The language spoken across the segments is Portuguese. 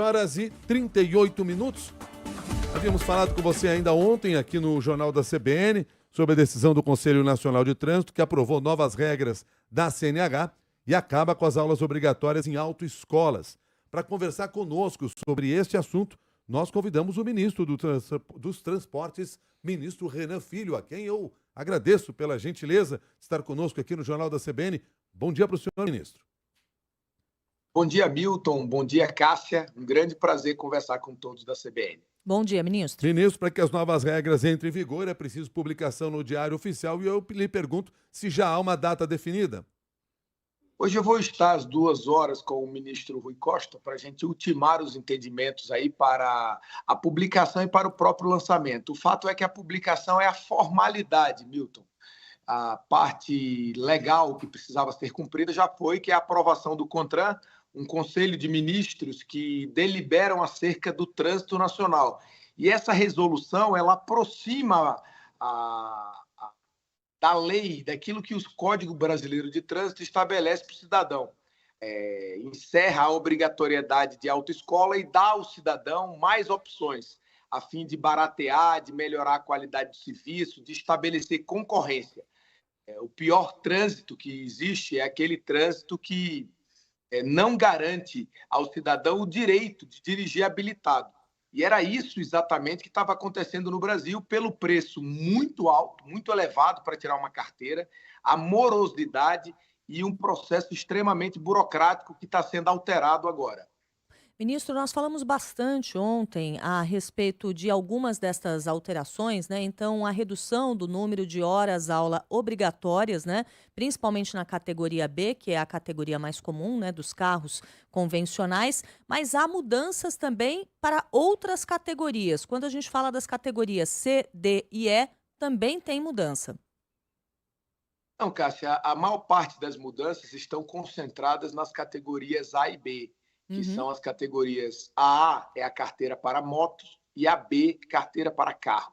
Horas e 38 minutos. Havíamos falado com você ainda ontem aqui no Jornal da CBN sobre a decisão do Conselho Nacional de Trânsito que aprovou novas regras da CNH e acaba com as aulas obrigatórias em autoescolas. Para conversar conosco sobre este assunto, nós convidamos o ministro dos Transportes, ministro Renan Filho, a quem eu agradeço pela gentileza de estar conosco aqui no Jornal da CBN. Bom dia para o senhor, ministro. Bom dia, Milton. Bom dia, Cássia. Um grande prazer conversar com todos da CBN. Bom dia, ministro. Ministro, para que as novas regras entrem em vigor, é preciso publicação no Diário Oficial e eu lhe pergunto se já há uma data definida. Hoje eu vou estar às 2 horas com o ministro Rui Costa para a gente ultimar os entendimentos aí para a publicação e para o próprio lançamento. O fato é que a publicação é a formalidade, Milton. A parte legal que precisava ser cumprida já foi, que é a aprovação do CONTRAN, um conselho de ministros que deliberam acerca do trânsito nacional. E essa resolução, ela aproxima da lei, daquilo que o Código Brasileiro de Trânsito estabelece para o cidadão. Encerra a obrigatoriedade de autoescola e dá ao cidadão mais opções, a fim de baratear, de melhorar a qualidade do serviço, de estabelecer concorrência. O pior trânsito que existe é aquele trânsito que não garante ao cidadão o direito de dirigir habilitado. E era isso exatamente que estava acontecendo no Brasil, pelo preço muito alto, muito elevado para tirar uma carteira, a morosidade e um processo extremamente burocrático que está sendo alterado agora. Ministro, nós falamos bastante ontem a respeito de algumas destas alterações, né? Então, a redução do número de horas-aula obrigatórias, né? Principalmente na categoria B, que é a categoria mais comum, né? Dos carros convencionais, mas há mudanças também para outras categorias. Quando a gente fala das categorias C, D e E, também tem mudança. Não, Cássia, a maior parte das mudanças estão concentradas nas categorias A e B, que são as categorias A é a carteira para motos e a B, carteira para carro.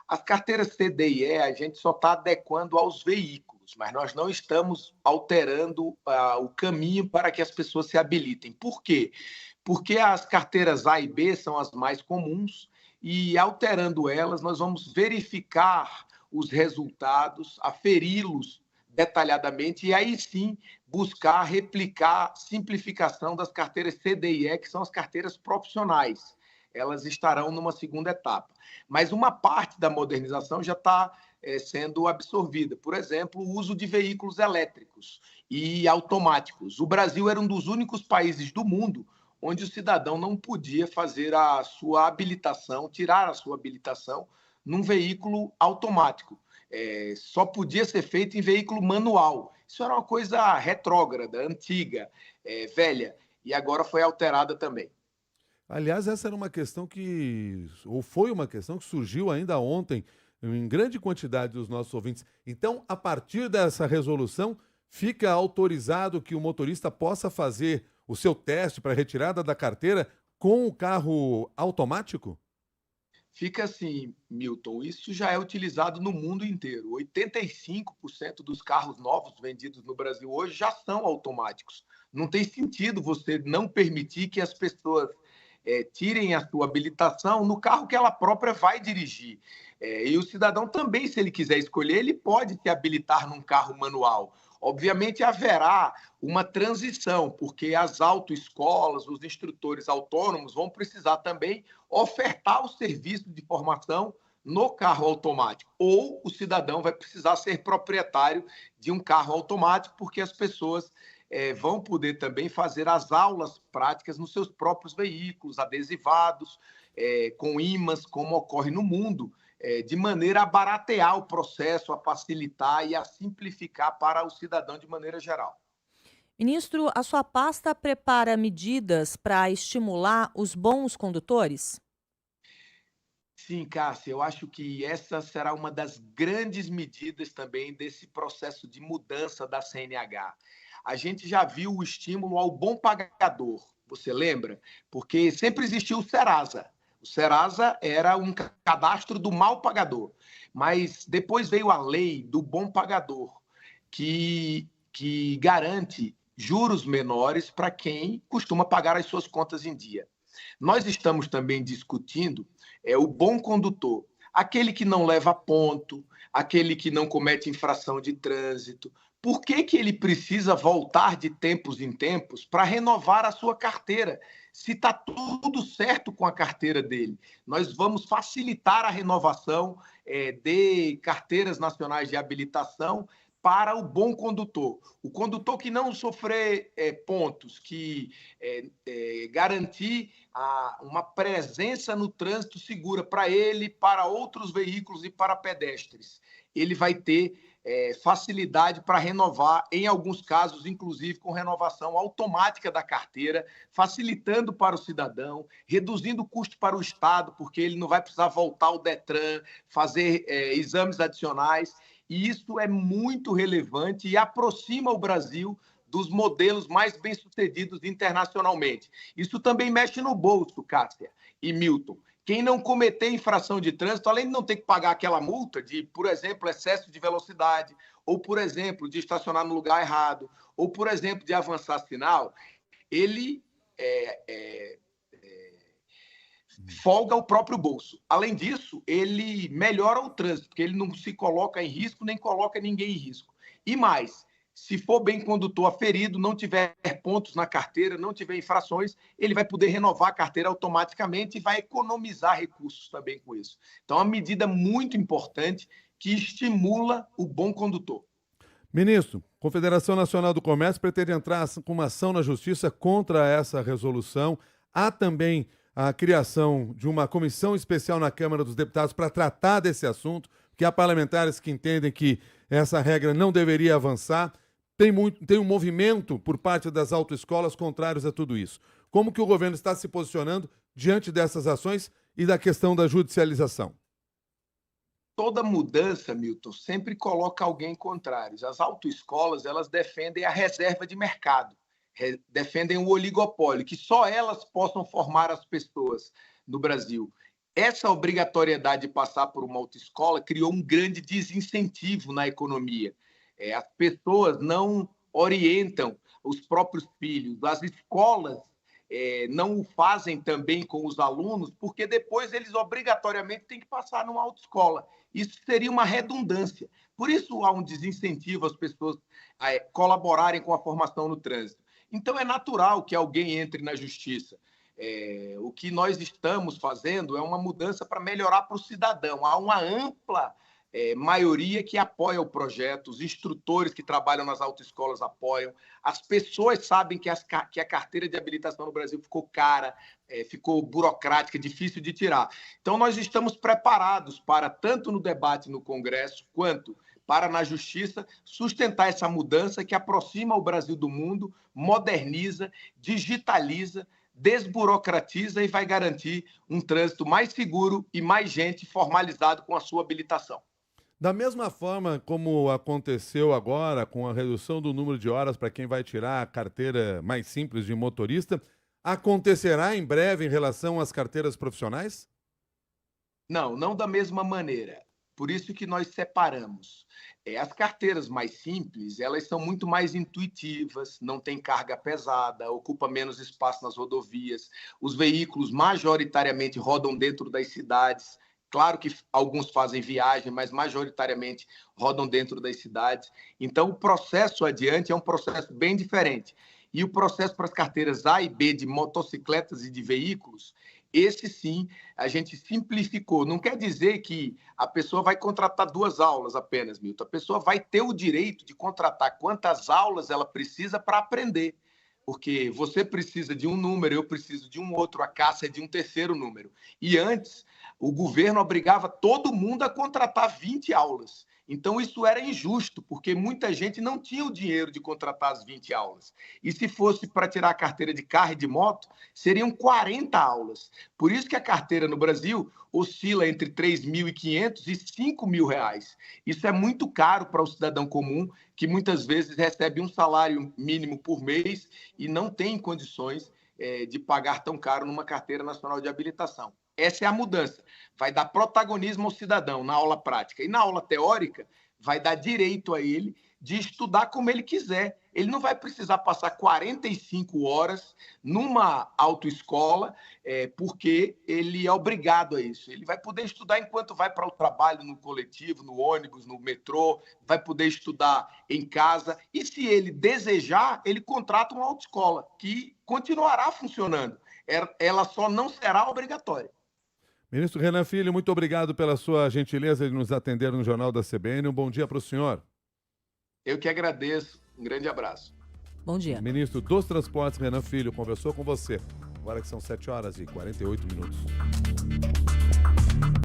As carteiras C, D e E, a gente só está adequando aos veículos, mas nós não estamos alterando o caminho para que as pessoas se habilitem. Por quê? Porque as carteiras A e B são as mais comuns e, alterando elas, nós vamos verificar os resultados, aferi-los detalhadamente e aí sim buscar replicar simplificação das carteiras C, D e E, que são as carteiras profissionais. Elas estarão numa segunda etapa. Mas uma parte da modernização já está sendo absorvida. Por exemplo, o uso de veículos elétricos e automáticos. O Brasil era um dos únicos países do mundo onde o cidadão não podia fazer a sua habilitação, tirar a sua habilitação num veículo automático. Só podia ser feito em veículo manual. Isso era uma coisa retrógrada, antiga, velha, e agora foi alterada também. Aliás, essa era uma questão ou foi uma questão que surgiu ainda ontem, em grande quantidade dos nossos ouvintes. Então, a partir dessa resolução, fica autorizado que o motorista possa fazer o seu teste para retirada da carteira com o carro automático? Fica assim, Milton, isso já é utilizado no mundo inteiro. 85% dos carros novos vendidos no Brasil hoje já são automáticos. Não tem sentido você não permitir que as pessoas tirem a sua habilitação no carro que ela própria vai dirigir. E o cidadão também, se ele quiser escolher, ele pode se habilitar num carro manual. Obviamente haverá uma transição, porque as autoescolas, os instrutores autônomos vão precisar também ofertar o serviço de formação no carro automático. Ou o cidadão vai precisar ser proprietário de um carro automático, porque as pessoas vão poder também fazer as aulas práticas nos seus próprios veículos, adesivados, com ímãs, como ocorre no mundo, de maneira a baratear o processo, a facilitar e a simplificar para o cidadão de maneira geral. Ministro, a sua pasta prepara medidas para estimular os bons condutores? Sim, Cássia, eu acho que essa será uma das grandes medidas também desse processo de mudança da CNH. A gente já viu o estímulo ao bom pagador, você lembra? Porque sempre existiu o Serasa. O Serasa era um cadastro do mal pagador, mas depois veio a lei do bom pagador, que garante juros menores para quem costuma pagar as suas contas em dia. Nós estamos também discutindo o bom condutor, aquele que não leva ponto, aquele que não comete infração de trânsito. Por que que ele precisa voltar de tempos em tempos para renovar a sua carteira? Se está tudo certo com a carteira dele, nós vamos facilitar a renovação de carteiras nacionais de habilitação para o bom condutor. O condutor que não sofrer pontos, que garantir uma presença no trânsito segura para ele, para outros veículos e para pedestres. Ele vai ter facilidade para renovar, em alguns casos, inclusive com renovação automática da carteira, facilitando para o cidadão, reduzindo o custo para o Estado, porque ele não vai precisar voltar ao Detran, fazer exames adicionais. E isso é muito relevante e aproxima o Brasil dos modelos mais bem-sucedidos internacionalmente. Isso também mexe no bolso, Cássia e Milton. Quem não cometer infração de trânsito, além de não ter que pagar aquela multa de, por exemplo, excesso de velocidade, ou, por exemplo, de estacionar no lugar errado, ou, por exemplo, de avançar sinal, ele folga o próprio bolso. Além disso, ele melhora o trânsito, porque ele não se coloca em risco, nem coloca ninguém em risco. E mais, se for bem condutor aferido, não tiver pontos na carteira, não tiver infrações, ele vai poder renovar a carteira automaticamente e vai economizar recursos também com isso. Então, é uma medida muito importante que estimula o bom condutor. Ministro, Confederação Nacional do Comércio pretende entrar com uma ação na Justiça contra essa resolução. Há também a criação de uma comissão especial na Câmara dos Deputados para tratar desse assunto, porque há parlamentares que entendem que essa regra não deveria avançar. Tem um movimento por parte das autoescolas contrários a tudo isso. Como que o governo está se posicionando diante dessas ações e da questão da judicialização? Toda mudança, Milton, sempre coloca alguém contrário. As autoescolas, elas defendem a reserva de mercado. Defendem o oligopólio, que só elas possam formar as pessoas no Brasil. Essa obrigatoriedade de passar por uma autoescola criou um grande desincentivo na economia. As pessoas não orientam os próprios filhos, as escolas não o fazem também com os alunos, porque depois eles obrigatoriamente têm que passar numa autoescola. Isso seria uma redundância. Por isso há um desincentivo às pessoas a colaborarem com a formação no trânsito. Então, é natural que alguém entre na justiça. O que nós estamos fazendo é uma mudança para melhorar para o cidadão. Há uma ampla maioria que apoia o projeto, os instrutores que trabalham nas autoescolas apoiam, as pessoas sabem que a carteira de habilitação no Brasil ficou cara, ficou burocrática, difícil de tirar. Então, nós estamos preparados para, tanto no debate no Congresso, quanto para, na Justiça, sustentar essa mudança que aproxima o Brasil do mundo, moderniza, digitaliza, desburocratiza e vai garantir um trânsito mais seguro e mais gente formalizado com a sua habilitação. Da mesma forma como aconteceu agora com a redução do número de horas para quem vai tirar a carteira mais simples de motorista, acontecerá em breve em relação às carteiras profissionais? Não da mesma maneira. Por isso que nós separamos. As carteiras mais simples, elas são muito mais intuitivas, não tem carga pesada, ocupa menos espaço nas rodovias. Os veículos majoritariamente rodam dentro das cidades. Claro que alguns fazem viagem, mas majoritariamente rodam dentro das cidades. Então, o processo adiante é um processo bem diferente. E o processo para as carteiras A e B de motocicletas e de veículos, esse sim, a gente simplificou. Não quer dizer que a pessoa vai contratar 2 aulas apenas, Milton. A pessoa vai ter o direito de contratar quantas aulas ela precisa para aprender. Porque você precisa de um número, eu preciso de um outro, a Cássia de um terceiro número. E antes, o governo obrigava todo mundo a contratar 20 aulas. Então, isso era injusto, porque muita gente não tinha o dinheiro de contratar as 20 aulas. E se fosse para tirar a carteira de carro e de moto, seriam 40 aulas. Por isso que a carteira no Brasil oscila entre R$ 3.500 e R$ 5.000. Isso é muito caro para o cidadão comum, que muitas vezes recebe um salário mínimo por mês e não tem condições de pagar tão caro numa carteira nacional de habilitação. Essa é a mudança. Vai dar protagonismo ao cidadão na aula prática. E na aula teórica, vai dar direito a ele de estudar como ele quiser. Ele não vai precisar passar 45 horas numa autoescola, porque ele é obrigado a isso. Ele vai poder estudar enquanto vai para o trabalho, no coletivo, no ônibus, no metrô, vai poder estudar em casa. E se ele desejar, ele contrata uma autoescola, que continuará funcionando. Ela só não será obrigatória. Ministro Renan Filho, muito obrigado pela sua gentileza de nos atender no Jornal da CBN. Um bom dia para o senhor. Eu que agradeço. Um grande abraço. Bom dia. O ministro dos Transportes, Renan Filho, conversou com você. Agora que são 7h48.